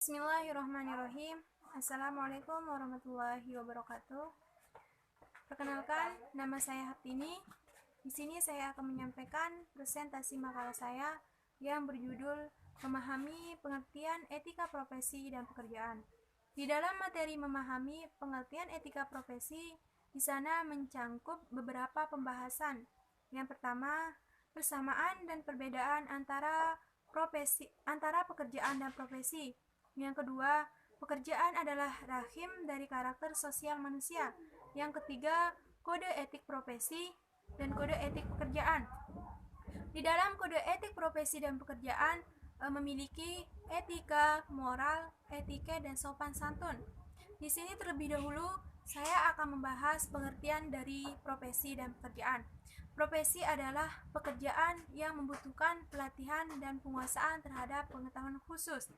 Bismillahirrahmanirrahim. Assalamualaikum warahmatullahi wabarakatuh. Perkenalkan, nama saya Hartini. Di sini saya akan menyampaikan presentasi makalah saya yang berjudul Memahami Pengertian Etika Profesi dan Pekerjaan. Di dalam materi memahami pengertian etika profesi, di sana mencangkup beberapa pembahasan. Yang pertama, persamaan dan perbedaan antara pekerjaan dan profesi. Yang kedua, pekerjaan adalah rahim dari karakter sosial manusia. Yang ketiga, kode etik profesi dan kode etik pekerjaan. Di dalam kode etik profesi dan pekerjaan memiliki etika, moral, etika, dan sopan santun. Di sini terlebih dahulu saya akan membahas pengertian dari profesi dan pekerjaan. Profesi adalah pekerjaan yang membutuhkan pelatihan dan penguasaan terhadap pengetahuan khusus.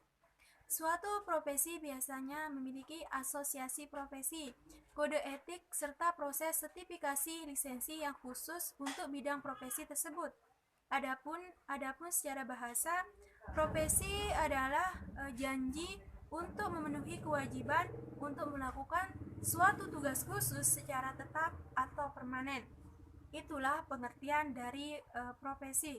Suatu profesi biasanya memiliki asosiasi profesi, kode etik, serta proses sertifikasi lisensi yang khusus untuk bidang profesi tersebut. Adapun secara bahasa, profesi adalah janji untuk memenuhi kewajiban untuk melakukan suatu tugas khusus secara tetap atau permanen. Itulah pengertian dari profesi.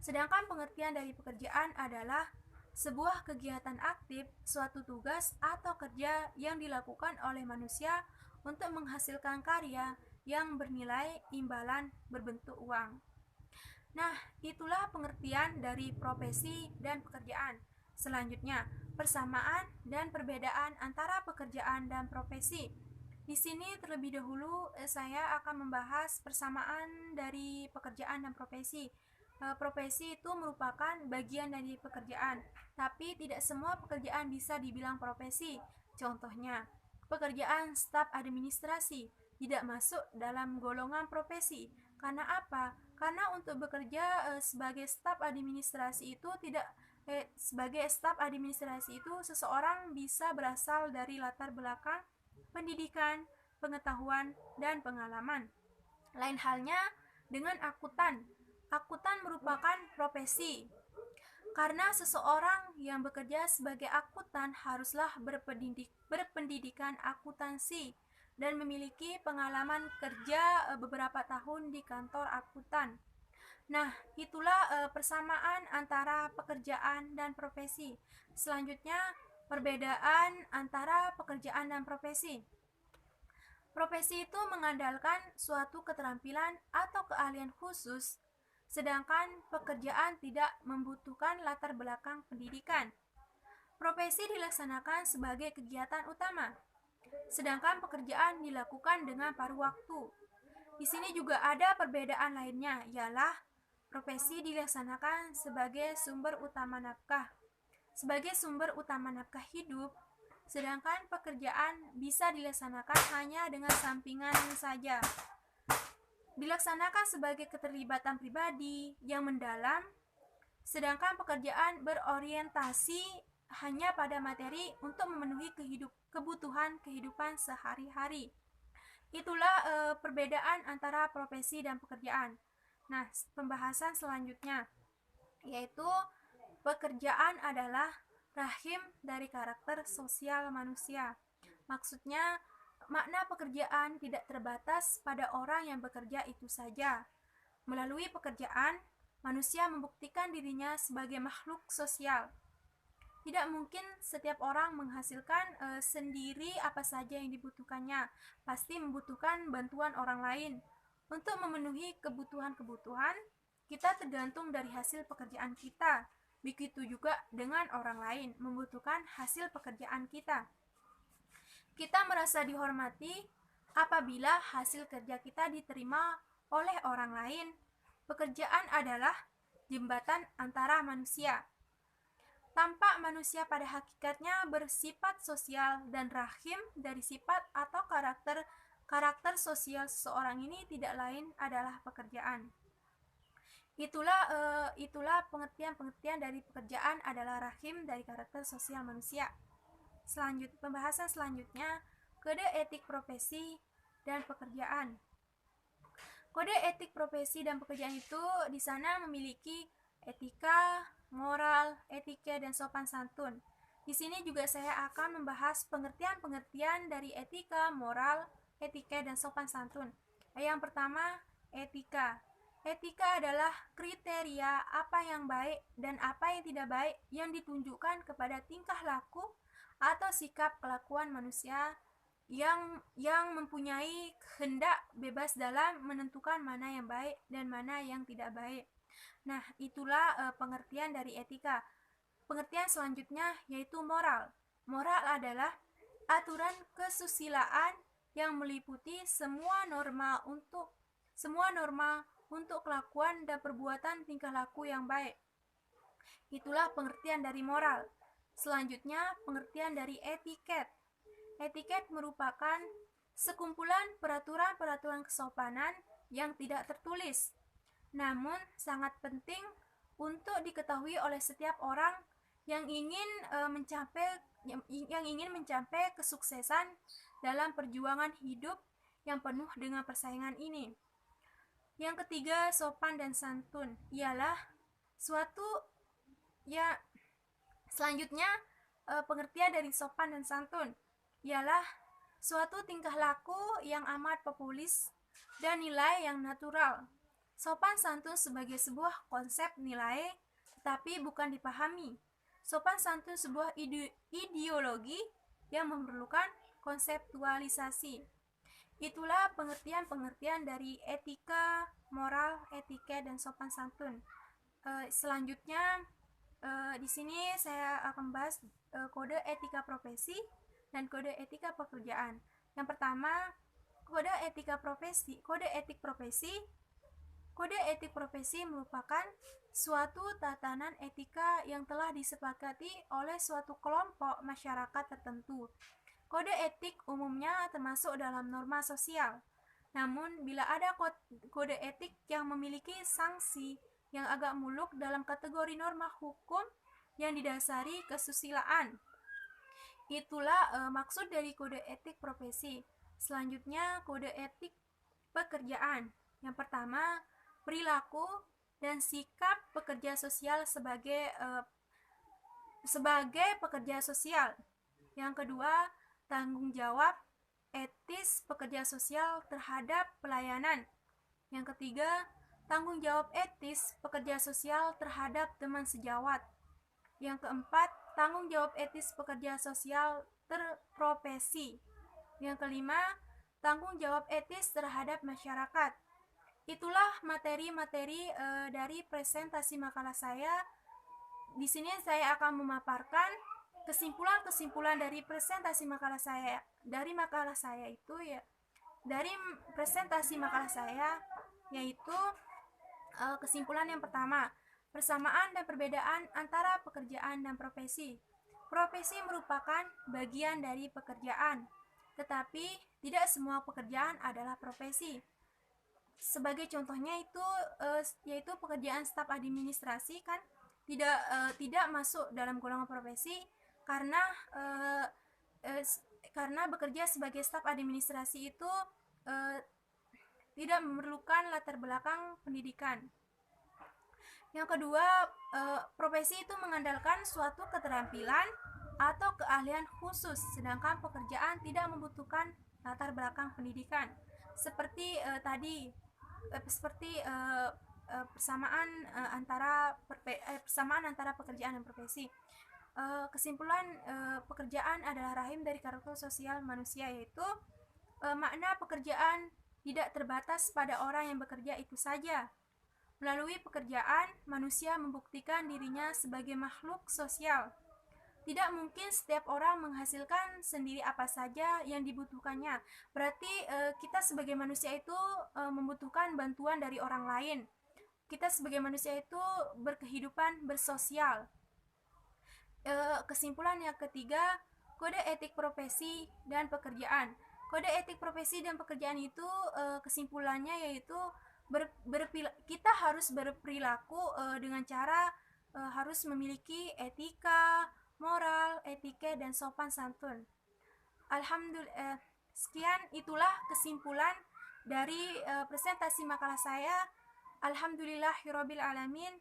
Sedangkan pengertian dari pekerjaan adalah sebuah kegiatan aktif, suatu tugas atau kerja yang dilakukan oleh manusia untuk menghasilkan karya yang bernilai imbalan berbentuk uang. Nah, itulah pengertian dari profesi dan pekerjaan. Selanjutnya, persamaan dan perbedaan antara pekerjaan dan profesi. Di sini terlebih dahulu saya akan membahas persamaan dari pekerjaan dan profesi. Profesi itu merupakan bagian dari pekerjaan, tapi tidak semua pekerjaan bisa dibilang profesi. Contohnya, pekerjaan staf administrasi tidak masuk dalam golongan profesi. Karena apa? Karena untuk bekerja sebagai staf administrasi itu seseorang bisa berasal dari latar belakang pendidikan, pengetahuan, dan pengalaman. Lain halnya dengan akuntan. Akuntan merupakan profesi. Karena seseorang yang bekerja sebagai akuntan haruslah berpendidikan akuntansi dan memiliki pengalaman kerja beberapa tahun di kantor akuntan. Nah, itulah persamaan antara pekerjaan dan profesi. Selanjutnya, perbedaan antara pekerjaan dan profesi. Profesi itu mengandalkan suatu keterampilan atau keahlian khusus, sedangkan pekerjaan tidak membutuhkan latar belakang pendidikan. Profesi dilaksanakan sebagai kegiatan utama, sedangkan pekerjaan dilakukan dengan paruh waktu. Di sini juga ada perbedaan lainnya, ialah profesi dilaksanakan sebagai sumber utama nafkah hidup, sedangkan pekerjaan bisa dilaksanakan hanya dengan sampingan saja. Dilaksanakan sebagai keterlibatan pribadi yang mendalam, sedangkan pekerjaan berorientasi hanya pada materi untuk memenuhi kebutuhan kehidupan sehari-hari. Itulah perbedaan antara profesi dan pekerjaan. Nah, pembahasan selanjutnya yaitu pekerjaan adalah rahim dari karakter sosial manusia. Maksudnya, makna pekerjaan tidak terbatas pada orang yang bekerja itu saja. Melalui pekerjaan, manusia membuktikan dirinya sebagai makhluk sosial. Tidak mungkin setiap orang menghasilkan sendiri apa saja yang dibutuhkannya. Pasti membutuhkan bantuan orang lain. Untuk memenuhi kebutuhan-kebutuhan, kita tergantung dari hasil pekerjaan kita. Begitu juga dengan orang lain membutuhkan hasil pekerjaan kita. Kita merasa dihormati apabila hasil kerja kita diterima oleh orang lain. Pekerjaan adalah jembatan antara manusia. Tampak manusia pada hakikatnya bersifat sosial dan rahim dari sifat atau karakter sosial seseorang ini tidak lain adalah pekerjaan. Itulah pengertian dari pekerjaan adalah rahim dari karakter sosial manusia. Pembahasan selanjutnya, kode etik profesi dan pekerjaan. Kode etik profesi dan pekerjaan itu di sana memiliki etika, moral, etika, dan sopan santun. Di sini juga saya akan membahas pengertian-pengertian dari etika, moral, etika, dan sopan santun. Yang pertama, etika. Etika adalah kriteria apa yang baik dan apa yang tidak baik yang ditunjukkan kepada tingkah laku atau sikap kelakuan manusia yang mempunyai kehendak bebas dalam menentukan mana yang baik dan mana yang tidak baik. Nah, itulah pengertian dari etika. Pengertian selanjutnya yaitu moral. Moral adalah aturan kesusilaan yang meliputi semua norma untuk kelakuan dan perbuatan tingkah laku yang baik. Itulah pengertian dari moral. Selanjutnya, pengertian dari etiket. Etiket merupakan sekumpulan peraturan-peraturan kesopanan yang tidak tertulis, namun sangat penting untuk diketahui oleh setiap orang yang ingin mencapai kesuksesan dalam perjuangan hidup yang penuh dengan persaingan ini. Yang ketiga, sopan dan santun ialah selanjutnya pengertian dari sopan dan santun ialah suatu tingkah laku yang amat populis dan nilai yang natural. Sopan santun sebagai sebuah konsep nilai, tetapi bukan dipahami. Sopan santun sebuah ideologi yang memerlukan konseptualisasi. Itulah pengertian-pengertian dari etika, moral, etiket, dan sopan santun. Selanjutnya, di sini saya akan bahas kode etika profesi dan kode etika pekerjaan. Yang pertama, kode etik profesi. Kode etik profesi merupakan suatu tatanan etika yang telah disepakati oleh suatu kelompok masyarakat tertentu. Kode etik umumnya termasuk dalam norma sosial. Namun, bila ada kode etik yang memiliki sanksi yang agak muluk dalam kategori norma hukum yang didasari kesusilaan, itulah maksud dari kode etik profesi. Selanjutnya, kode etik pekerjaan. Yang pertama, perilaku dan sikap pekerja sosial sebagai pekerja sosial. Yang kedua, tanggung jawab etis pekerja sosial terhadap pelayanan. Yang ketiga, tanggung jawab etis pekerja sosial terhadap teman sejawat. Yang keempat, tanggung jawab etis pekerja sosial terprofesi. Yang kelima, tanggung jawab etis terhadap masyarakat. Itulah materi-materi dari presentasi makalah saya. Di sini saya akan memaparkan kesimpulan-kesimpulan dari presentasi makalah saya. Dari presentasi makalah saya yaitu kesimpulan yang pertama, persamaan dan perbedaan antara pekerjaan dan profesi. Profesi merupakan bagian dari pekerjaan, tetapi tidak semua pekerjaan adalah profesi. Sebagai contohnya yaitu pekerjaan staf administrasi kan tidak masuk dalam golongan profesi karena bekerja sebagai staf administrasi itu tidak memerlukan latar belakang pendidikan. Yang kedua, profesi itu mengandalkan suatu keterampilan atau keahlian khusus, sedangkan pekerjaan tidak membutuhkan latar belakang pendidikan. Seperti persamaan antara pekerjaan dan profesi. Kesimpulan, pekerjaan adalah rahim dari karakter sosial manusia, yaitu makna pekerjaan tidak terbatas pada orang yang bekerja itu saja. Melalui pekerjaan, manusia membuktikan dirinya sebagai makhluk sosial. Tidak mungkin setiap orang menghasilkan sendiri apa saja yang dibutuhkannya. Berarti kita sebagai manusia itu membutuhkan bantuan dari orang lain. Kita sebagai manusia itu berkehidupan bersosial. Kesimpulan yang ketiga, kode etik profesi dan pekerjaan. Kode etik profesi dan pekerjaan itu kesimpulannya yaitu kita harus berperilaku dengan cara harus memiliki etika, moral, etika, dan sopan santun. Alhamdulillah, sekian itulah kesimpulan dari presentasi makalah saya. Alhamdulillahirabbil alamin.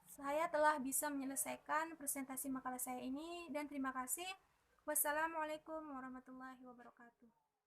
saya telah bisa menyelesaikan presentasi makalah saya ini, dan terima kasih. Wassalamualaikum warahmatullahi wabarakatuh.